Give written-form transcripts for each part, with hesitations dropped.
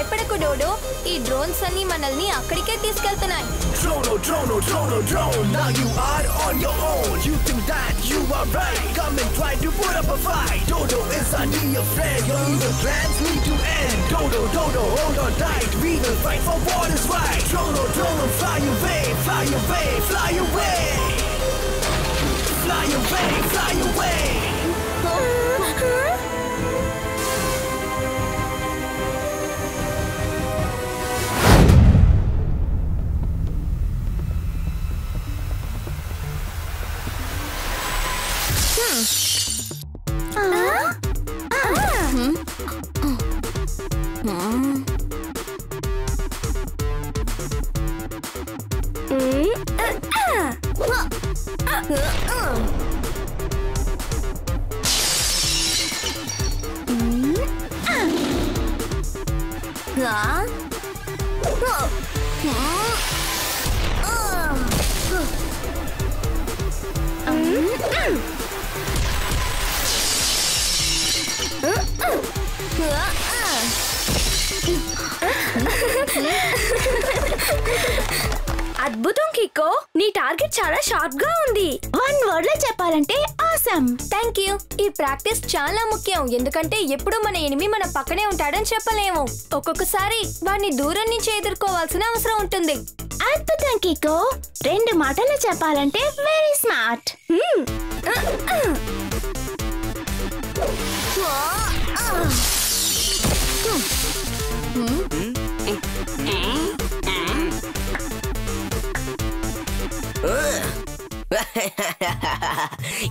భయపడకు డోడో, ఈ డ్రోన్స్ అన్ని మనల్ని అక్కడికే తీసుకెళ్తున్నాయి. Drone, now you are on your own. You think that you are right? Come and try to put up a fight. Dodo is our dear friend. Your evil plans need to end. Dodo, hold on tight. We will fight for what is right. Drone, fly away, fly away, fly away. Fly away, fly away. అద్భుతం కిక్కో, నీ target చాలా sharp గా ఉంది. 1 word లో చెప్పాలంటే awesome. Thank you. ఈ practice చాలా ముఖ్యం, ఎందుకంటే ఎప్పుడు మన ఎనిమి మన పక్కనే ఉంటాడని చెప్పలేము. ఒక్కొక్కసారి వాడిని దూరం నుంచి ఎదుర్కోవాల్సిన అవసరం ఉంటుంది. అద్భుతం కిక్కో, 2 మాటల్లో చెప్పాలంటే వెరీ స్మార్ట్.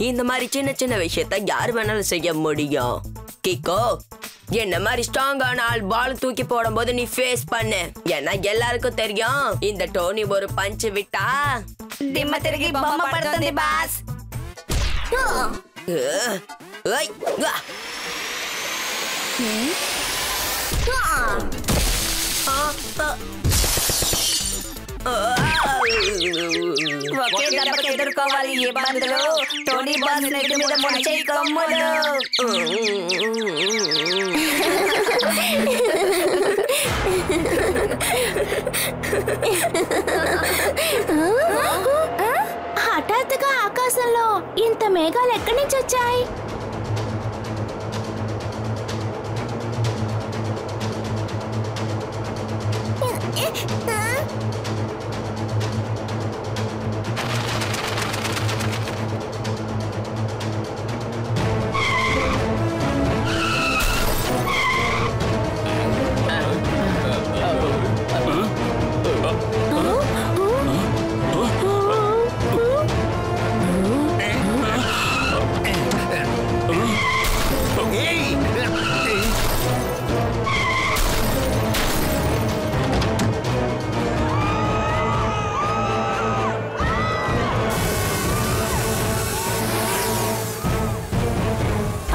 இந்த மாதிரி சின்ன சின்ன விஷயத்த யார் வேணாலும் செய்ய முடியும். கிக்கோ, என்ன மாதிரி ஸ்ட்ராங்கான ஆள் பால் தூக்கி போடும் போது நீ ஃபேஸ் பண்ணு. ஏன்னா எல்லாருக்கும் தெரியும் இந்த டோனி ஒரு பஞ்ச் விட்டா దిమ్మ తిరిగి బొమ్మ పడుతుంది బాస్. ఒకే దెబ్బకి ఎదుర్కోవాలి ఇబ్బందులు. టోనీ బాస్ నెత్తి మీద ముంచే కొమ్ములు. హఠాత్తుగా ఆకాశంలో ఇంత మేఘాలు ఎక్కడి నుంచి వచ్చాయి?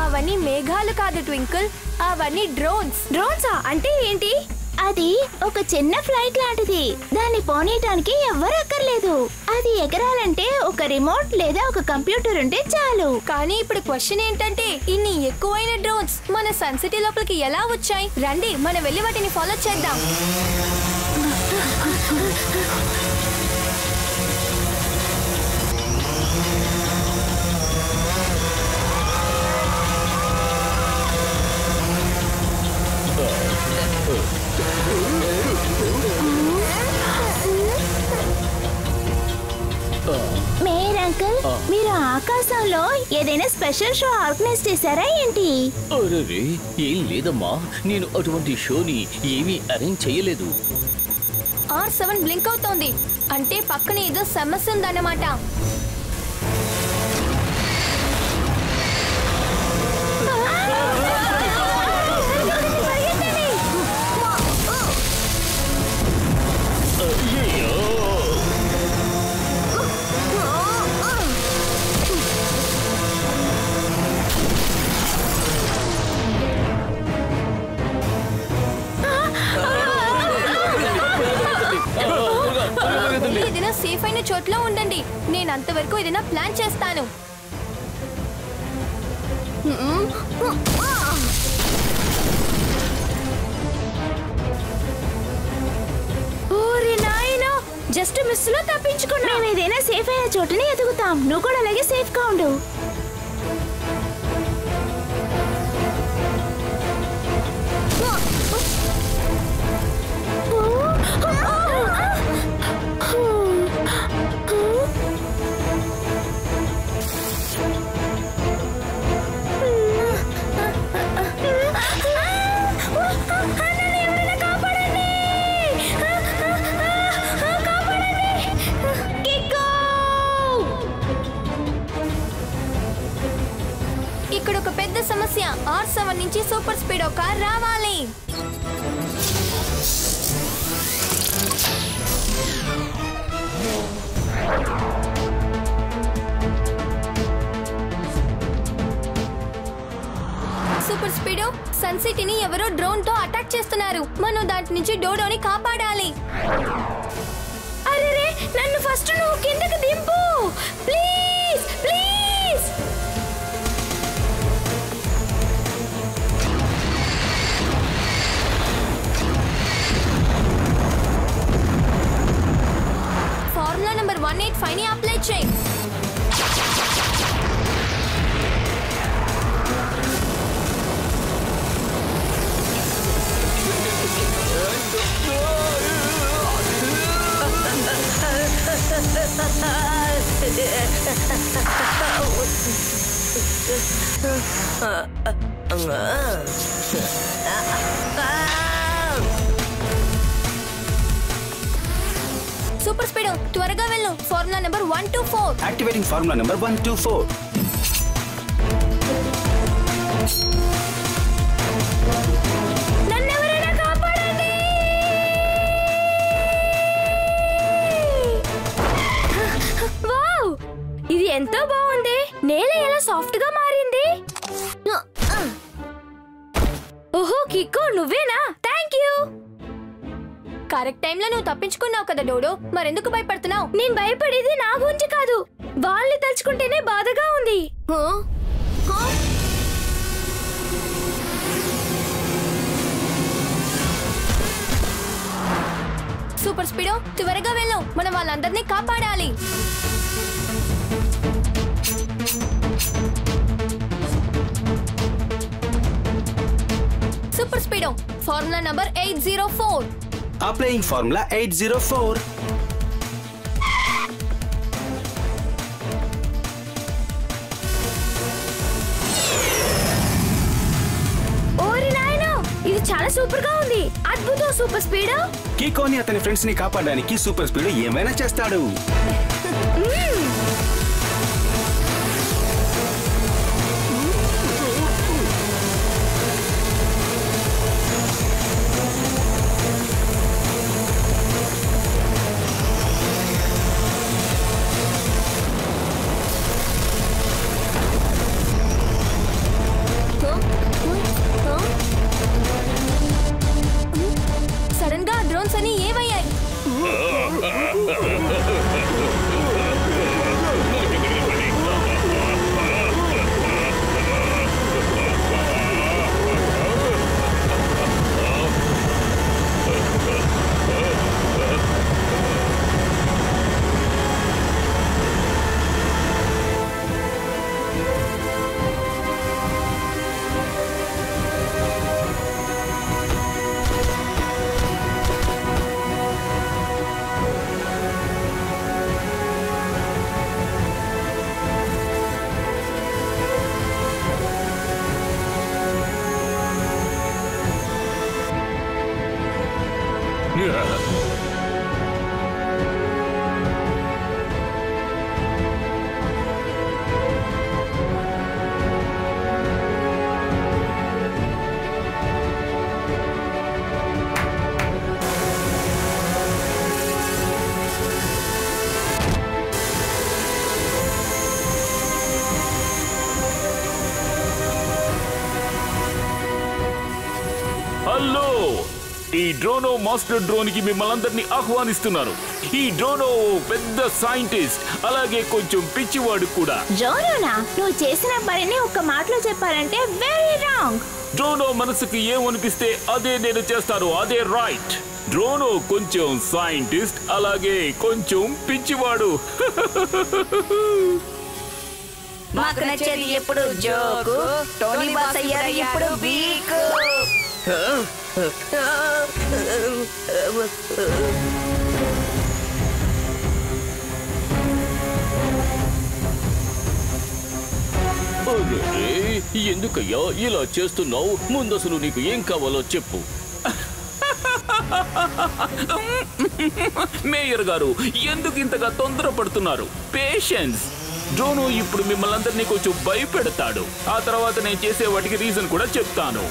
అవన్నీ మేఘాలు కాదు ట్వింకిల్, అవన్నీ డ్రోన్స్. డ్రోన్సా అంటే ఏంటి? అది ఒక చిన్న ఫ్లైట్ లాంటిది. దాన్ని పోనీయడానికి ఎవ్వరు అక్కర్లేదు. అది ఎగరాలంటే ఒక రిమోట్ లేదా ఒక కంప్యూటర్ ఉంటే చాలు. కానీ ఇప్పుడు క్వశ్చన్ ఏంటంటే, ఇన్ని ఎక్కువైన డ్రోన్స్ మన సన్ సిటీ లోపలికి ఎలా వచ్చాయి? రండి మనం వెళ్ళి వాటిని ఫాలో చేద్దాం. మేయర్ అంకుల్, మీరు ఆకాశంలో ఏదైనా స్పెషల్ షో ఆర్గనైజ్ చేశారా ఏంటి? అరే ఏం లేదమ్మా, నేను అటువంటి షోని ఏమీ అరేంజ్ చేయలేదు. R7 బ్లింక్ అవుతోంది, అంటే పక్కన ఏదో సమస్య ఉందన్నమాట. ఏదైనా సేఫ్ అయిన చోట్ల ఉండండి, నేను అంతవరకు ఏదైనా ప్లాన్ చేస్తాను. ఓరి నాయనో, జస్ట్ మిస్ లో తప్పించుకున్నా. మేము ఏదైనా సేఫ్ అయిన చోటుని ఎదుగుతాం. నువ్వు కూడా అలాగే సేఫ్ గా ఉండు. ఇక్కడ ఒక పెద్ద సమస్య. R7 నుంచి సూపర్ స్పీడ్ కార్ రావాలి. సూపర్ స్పీడో, సన్ సిటీని ఎవరో డ్రోన్ తో అటాక్ చేస్తున్నారు. మనం దాని నుంచి డోడోని కాపాడాలి. అరే, నన్ను ఫస్ట్ నువ్వు కిందకి దింపు ప్లీజ్ ప్లీజ్. ఫార్ములా నంబర్ 185 ని అప్లై చేయి. సూపర్ స్పీడ్ త్వరగా వెళ్ళు. Formula number 124. Activating formula number 124. నన్నెవరైనా కాపాడండి. వావ్, ఇది ఎంతో బాగుంది. నేల ఎలా సాఫ్ట్ గా మారింది. ఓహో కిక్కో, నువ్వేనా? Thank you. కరెక్ట్ టైంలో నువ్వు తప్పించుకున్నావు కదా డోడో, మరెందుకు భయపడుతున్నావు? నేను భయపడేది నా గురించి కాదు, వాళ్ళని తలుచుకుంటేనే బాధగా ఉంది. సూపర్ స్పీడో, త్వరగా వెళ్ళు. మనం వాళ్ళందరినీ కాపాడాలి. Super speedo, formula number 804. Applying formula 804. ఓరి నాయనో, ఇది చాలా సూపర్ గా ఉంది. అద్భుతం సూపర్ స్పీడో. కీకోని అతని ఫ్రెండ్స్ ని కాపాడడానికి సూపర్ స్పీడ్ ఏమైనా చేస్తాడు. సడన్ గా డ్రోన్స్ అని ఏమయ్యాయి? హలో, ఈ డ్రోనో మాస్టర్ డ్రోన్ కి మిమ్మల్ని అందరినీ ఆహ్వానిస్తున్నారు. ఈ డ్రోనో పెద్ద సైంటిస్ట్, అలాగే కొంచెం పిచ్చివాడు కూడా. డ్రోనోనా? నువ్వు చేసిన పనిని ఒక్క మాటలో చెప్పాలంటే వెరీ రాంగ్. డ్రోనో మనసుకు ఏమనిపిస్తే అదే నేను చేస్తాను, అదే రైట్. డ్రోనో కొంచెం సైంటిస్ట్ అలాగే కొంచెం పిచ్చివాడు. మాకు నచ్చేది ఎప్పుడు జోకు, టోనీ బాస్ అయ్యారు ఇప్పుడు వీక్. ఎందుకయ్యా ఇలా చేస్తున్నావు? ముందసలు నీకు ఏం కావాలో చెప్పు. మేయర్ గారు ఎందుకు ఇంతగా తొందరపడుతున్నారు? పేషెన్స్. డ్రోనో ఇప్పుడు మిమ్మల్ని అందరినీ కొంచెం భయపెడతాడు. ఆ తర్వాత నేను చేసే వాటికి రీజన్ కూడా చెప్తాను.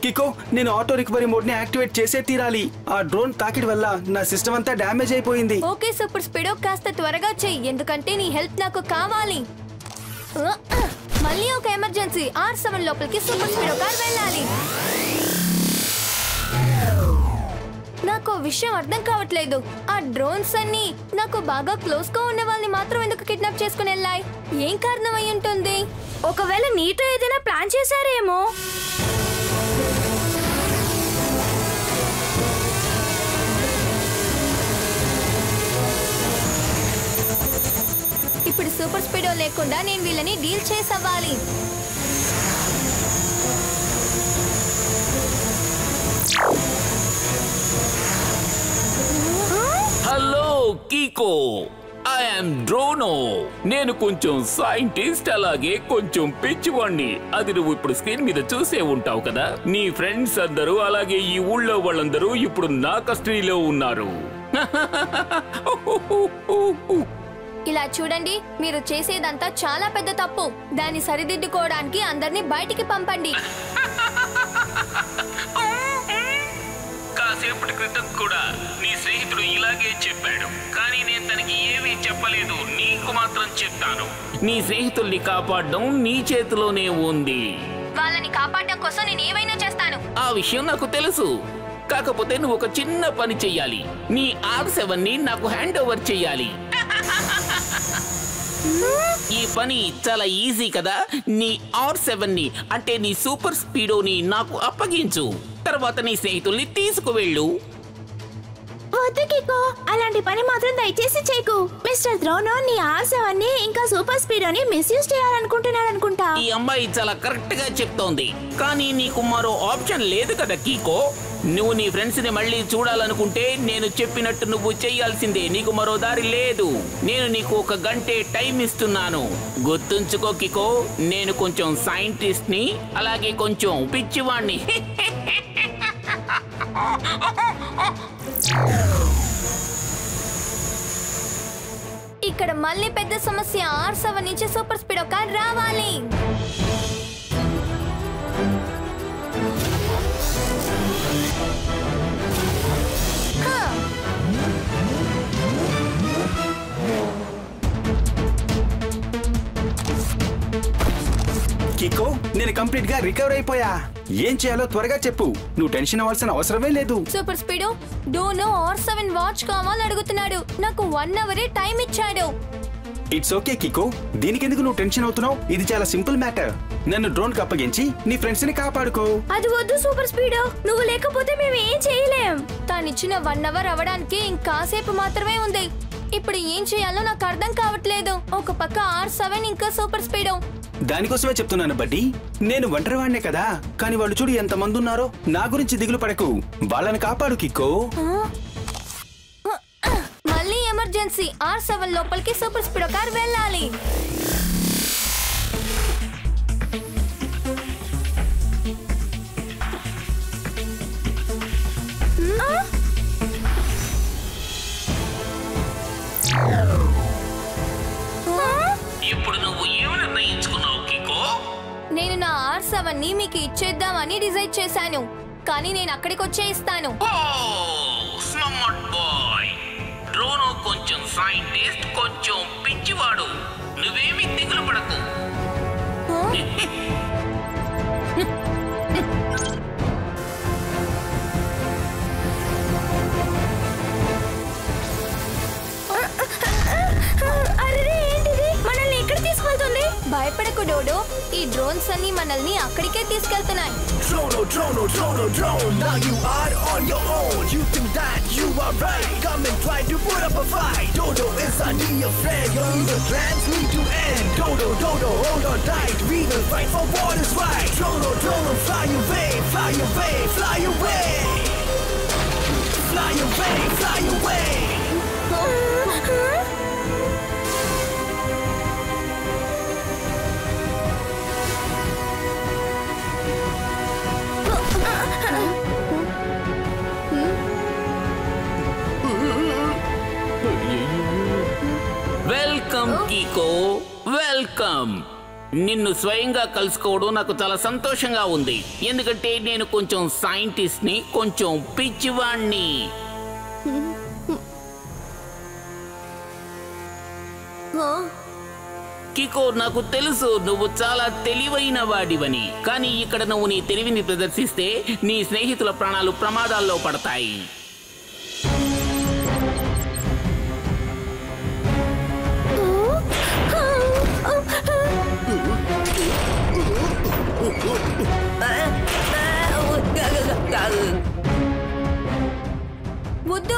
కికో, నేను ఆటో రికవరీ మోడ్ ని యాక్టివేట్ చేసే తీరాలి. ఆ డ్రోన్ తాకిడి వల్ల నా సిస్టమ్ అంతా డ్యామేజ్ అయిపోయింది. ఓకే సూపర్ స్పీడో, కాస్త త్వరగా చెయ్యి, ఎందుకంటే నీ హెల్ప్ నాకు కావాలి. మళ్ళీ ఒక ఎమర్జెన్సీ. R7 లోపలికి సూపర్ స్పీడో కార్ వెళ్ళాలి. నాకు విషయం అర్థం కావట్లేదు. ఆ డ్రోన్స్ అన్ని నాకు బాగా క్లోజ్ గా ఉన్న వాళ్ళని మాత్రం ఎందుకు కిడ్నాప్ చేసుకుని వెళ్ళాయి? ఏం కారణం అయి ఉంటుంది? ఒకవేళ నీతో ఏదైనా ప్లాన్ చేశారేమో. ఇప్పుడు సూపర్ స్పీడో లేకుండా నేను వీళ్ళని డీల్ చేసవ్వాలి. Hello Kiko, I am Drono. నేను కొంచెం సైంటిస్ట్ అలాగే కొంచెం పిచ్చివాణ్ణి. అది నువ్వు ఇప్పుడు స్క్రీన్ మీద చూసే ఉంటావు కదా. నీ ఫ్రెండ్స్ అందరూ అలాగే ఈ ఊళ్ళో వాళ్ళందరూ ఇప్పుడు నా కస్టడీలో ఉన్నారు. ఇలా చూడండి, మీరు చేసేదంతా చాలా పెద్ద తప్పు. దాన్ని సరిదిద్దుకోవడానికి అందరినీ బయటికి పంపండి. కాసేపటి క్రితం కూడా నీ స్నేహితుడు ఇలాగే చెప్పాడు, కానీ నేను తనకి ఏమీ చెప్పలేదు. నీకు మాత్రం చెప్తాను. నీ స్నేహితుల్ని కాపాడడం నీ చేతిలోనే ఉంది. వాళ్ళని కాపాడడం కోసం నేను ఏమైనా చేస్తాను. ఆ విషయం నాకు తెలుసు. కాకపోతే నువ్వు ఒక చిన్న పని చెయ్యాలి. నీ R7 ని నాకు హ్యాండ్ ఓవర్ చెయ్యాలి. ఈ పని చాలా ఈజీ కదా. నీ R7 ని అంటే నీ సూపర్ స్పీడోని నాకు అప్పగించు. తర్వాత నీ స్నేహితుల్ని తీసుకువెళ్ళు. వద్దు కికో, అలాంటి పని మాత్రం దయచేసి చేయకు. మిస్టర్ డ్రోనో నీ R7 ని ఇంకా సూపర్ స్పీడోని మిస్యూజ్ చేయాలనుకుంటున్నాడు అనుకుంటా. ఈ అమ్మాయి చాలా కరెక్ట్ గా చెప్తోంది, కానీ నీకు మరో ఆప్షన్ లేదు కదా కీకో. నువ్వు నీ ఫ్రెండ్స్ ని మళ్ళీ చూడాలనుకుంటే నేను చెప్పినట్టు నువ్వు చెయ్యాల్సిందే. నీకు మరో దారి లేదు. నేను నీకు 1 గంటే టైం ఇస్తున్నాను. గుర్తుంచుకో కికో, నేను కొంచెం సైంటిస్ట్ ని అలాగే కొంచెం పిచ్చివాణ్ణి. ఇక్కడ మళ్ళీ పెద్ద సమస్య. R7 నుంచి సూపర్ స్పీడో కార్ రావాలి. కికో, నేను కంప్లీట్ గా రికవర్ అయిపోయా. ఏం చేయాలో త్వరగా చెప్పు. నువ్వు టెన్షన్ అవ్వాల్సిన అవసరమే లేదు. సూపర్ స్పీడో, డోనో R7 వాచ్ కావాలని అడుగుతున్నాడు. నాకు 1 అవరే టైం ఇచ్చాడు. ఇట్స్ ఓకే కికో, దీనికెందుకు నువ్వు టెన్షన్ అవుతున్నావు? ఇది చాలా సింపుల్ మ్యాటర్. నన్ను డ్రోన్ కి అప్పగించి నీ ఫ్రెండ్స్ ని కాపాడుకో. అది వద్దు సూపర్ స్పీడో, నువ్వు లేకపోతే మేము ఏం చేయలేం. తానిచ్చిన 1 అవర్ అవ్వడానికి ఇంకాసేపు మాత్రమే ఉంది. ఇప్పుడు ఏం చేయాలో నాకు అర్థం కావట్లేదు. ఒక పక్క R7 ఇంకా సూపర్ స్పీడో. దానికోసమే చెప్తున్నాను బడ్డీ, నేను ఒంటరివాడినే కదా. కానీ వాళ్ళు చూడు ఎంత మంది ఉన్నారో. నా గురించి దిగులు పడకు, వాళ్ళని కాపాడు కికో. మళ్ళీ ఎమర్జెన్సీ. R7 లోపలికి సూపర్ స్పీడో కార్ వెళ్ళాలి. ఇప్పుడు నువ్వు ఏమి నిర్ణయించుకున్నావు కికో? నేను నా R7 ని మీకు ఇచ్చేద్దామని డిసైడ్ చేశాను, కానీ నేను అక్కడికి వచ్చే ఇస్తాను. Smart boy. డ్రోనో కొంచెం సైంటిస్ట్, కొంచెం పిచ్చివాడు. నువ్వేమి దిగులు పడకు. భయపడకు డోడో, ఈ డ్రోన్స్ అన్ని మనల్ని అక్కడికే తీసుకెళ్తున్నాయి. Drone, now you are on your own. You think that you are right? Come and try to put up a fight. Dodo is our dear friend. Your evil plans need to end. Dodo, hold on tight. We will fight for what is right. Drone, fly away, fly away, fly away. Fly away, fly away. Welcome Kiko, welcome. నిన్ను స్వయంగా కలుసుకోవడం నాకు చాలా సంతోషంగా ఉంది. ఎందుకంటే నేను కొంచెం సైంటిస్ట్ ని, కొంచెం పిచ్చివాణ్ణి. కికో, నాకు తెలుసు నువ్వు చాలా తెలివైన వాడివని, కానీ ఇక్కడ నువ్వు నీ తెలివిని ప్రదర్శిస్తే నీ స్నేహితుల ప్రాణాలు ప్రమాదాల్లో పడతాయి.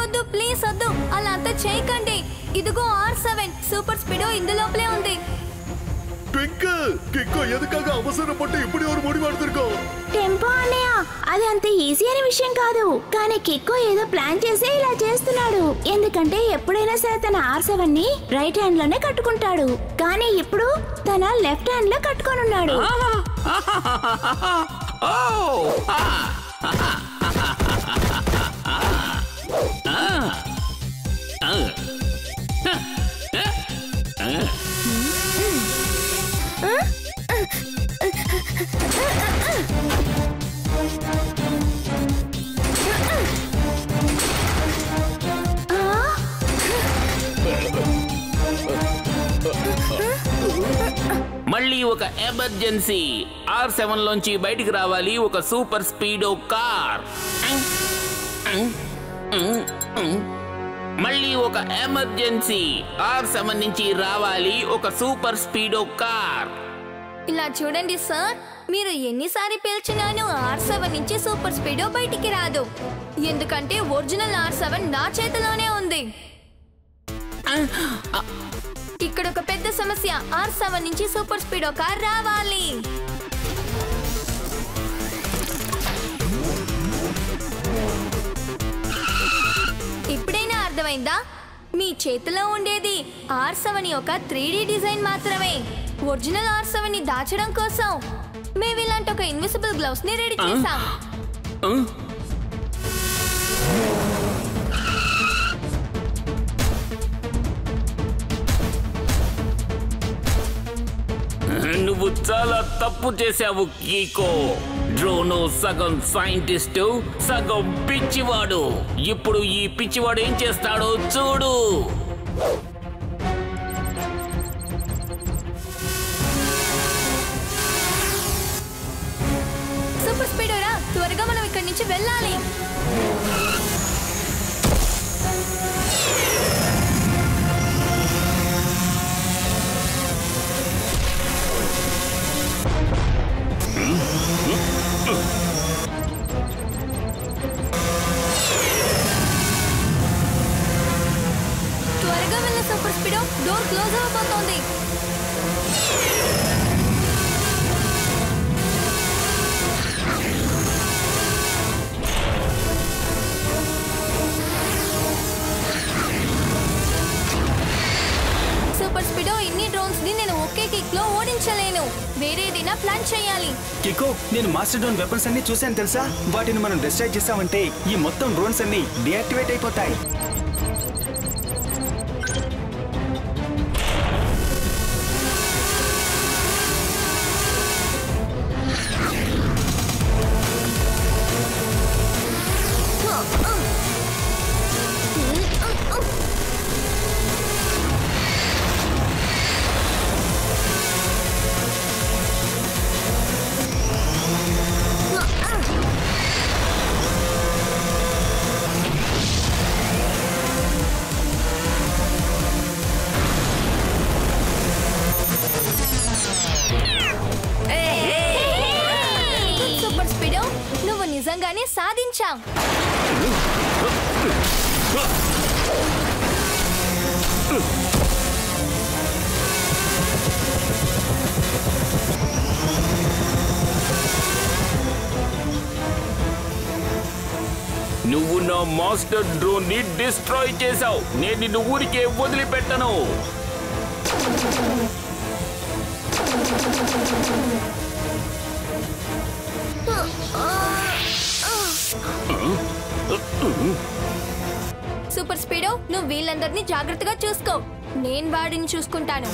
వద్దు ప్లీజ్ వద్దు, అలా అంతా చేయకండి. ఇదిగో R7 సూపర్ స్పీడో ఇందులోపలే ఉంది. కిక్కో ఎదుకాక అవసరపట్టు ఇప్పుడు ఎవరు ముడి పడుతురుకో. టెంపో అన్నయ్య, అది అంత ఈజీ అనే విషయం కాదు. కానీ కిక్కో ఏదో ప్లాన్ చేసి ఇలా చేస్తున్నాడు. ఎందుకంటే ఎప్పుడైనా సరే తన R7 ని రైట్ హ్యాండ్ లోనే కట్టుకుంటాడు, కానీ ఇప్పుడు తన లెఫ్ట్ హ్యాండ్ లో కట్టుకొనున్నాడు. మళ్ళీ ఒక ఎమర్జెన్సీ. R7 లోంచి బయటికి రావాలి ఒక సూపర్ స్పీడో కార్. మళ్ళీ ఒక ఎమర్జెన్సీ. R7 నుంచి రావాలి ఒక సూపర్ స్పీడో కార్. ఇలా చూడండి సార్, మీరు ఎన్నిసార్లు పేల్చినాను R7 నుంచి సూపర్ స్పీడో బయటికి రాదు. ఎందుకంటే ఒరిజినల్ R7 నా చేతిలోనే ఉంది. ఇక్కడ ఒక పెద్ద సమస్య. R7 నుంచి సూపర్ స్పీడో కార్ రావాలి. ఇప్పుడైనా అర్థమైందా? మీ చేతిలో ఉండేది R7 యొక్క 3D డిజైన్ మాత్రమే. ఒరిజినల్ R7 ని దాచడం కోసం మేము ఇలాంటి ఒక ఇన్విజిబుల్ గ్లౌస్ ని రెడీ చేసాం. నువ్వు చాలా తప్పు చేశావు కీకో. డ్రోను సగం సైంటిస్టు, సగం పిచ్చివాడు. ఇప్పుడు ఈ పిచ్చివాడు ఏం చేస్తాడో చూడు. సూపర్ స్పీడో రా, త్వరగా మనం ఇక్కడి నుంచి వెళ్ళాలి. త్వరగా వెళ్ళ సూపర్ స్పీడో, డోర్ క్లోజ్ అవ్వబోతోంది. సూపర్ స్పీడో, ఇన్ని డ్రోన్స్ ని నేను ఒకే కిక్ లో ఓడించలేను. వేరేదైనా ప్లాన్ చేయాలి. కికో, నేను మాస్టర్ డ్రోన్ వెపన్స్ అన్ని చూశాను తెలుసా. వాటిని మనం డిస్ట్రాక్ట్ చేసామంటే ఈ మొత్తం డ్రోన్స్ అన్ని డియాక్టివేట్ అయిపోతాయి. చూసుకుందాం. నువ్వు నా మాస్టర్ డ్రోన్ ని డిస్ట్రాయ్ చేశావు. నేను నిన్ను ఊరికే వదిలిపెట్టను. సూపర్ స్పీడో, నువ్వు వీళ్ళందరినీ జాగ్రత్తగా చూసుకో. నేను వాడిని చూసుకుంటాను.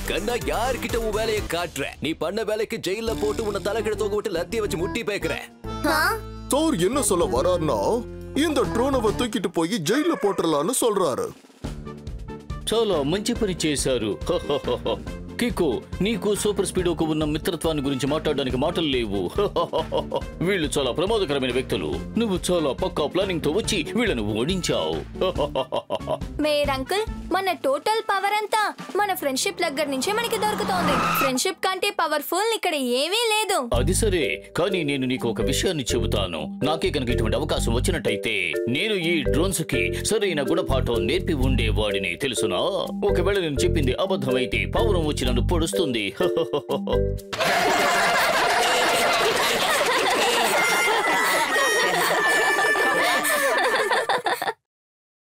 கண்ணா யார்கிட்ட உன் வேலையை காட்டுற? நீ பண்ண வேலைக்கு ஜெயில போட்டு உன்னை தலைக்கிட தூக்க விட்டு லத்திய வச்சு முட்டி பேக்குற. தோர் என்ன சொல்ல வரார்னா இந்த ட்ரோனை தூக்கிட்டு போய் ஜெயில போட்டுறலாம்னு சொல்றாரு. చాలా మంచి పని చేశారు. కికో, నీకు సూపర్ స్పీడోకు ఉన్న మిత్రత్వాన్ని గురించి మాట్లాడడానికి మాటలు లేవు. వీళ్ళు చాలా ప్రమాదకరమైన వ్యక్తులు. నువ్వు చాలా పక్కా ప్లానింగ్ తో వచ్చి వీళ్ళను ఓడించావు. మేర్ అంకుల్, మన టోటల్ పవర్ అంతా మన ఫ్రెండ్షిప్ దగ్గర నుంచే మనకి దొరుకుతోంది. ఫ్రెండ్షిప్ కంటే పవర్ఫుల్ ఇక్కడ ఏమీ లేదు. అది సరే, కానీ నేను నీకు ఒక విషయాన్ని చెబుతాను. నాకే కనుక ఇటువంటి అవకాశం వచ్చినట్టయితే నేను ఈ డ్రోన్స్ కి సరైన గుణపాఠం నేర్పి ఉండేవాడిని, తెలుసునా? ఒకవేళ నేను చెప్పింది అబద్ధమైతే పౌరం వచ్చి నన్ను పొడుస్తుంది.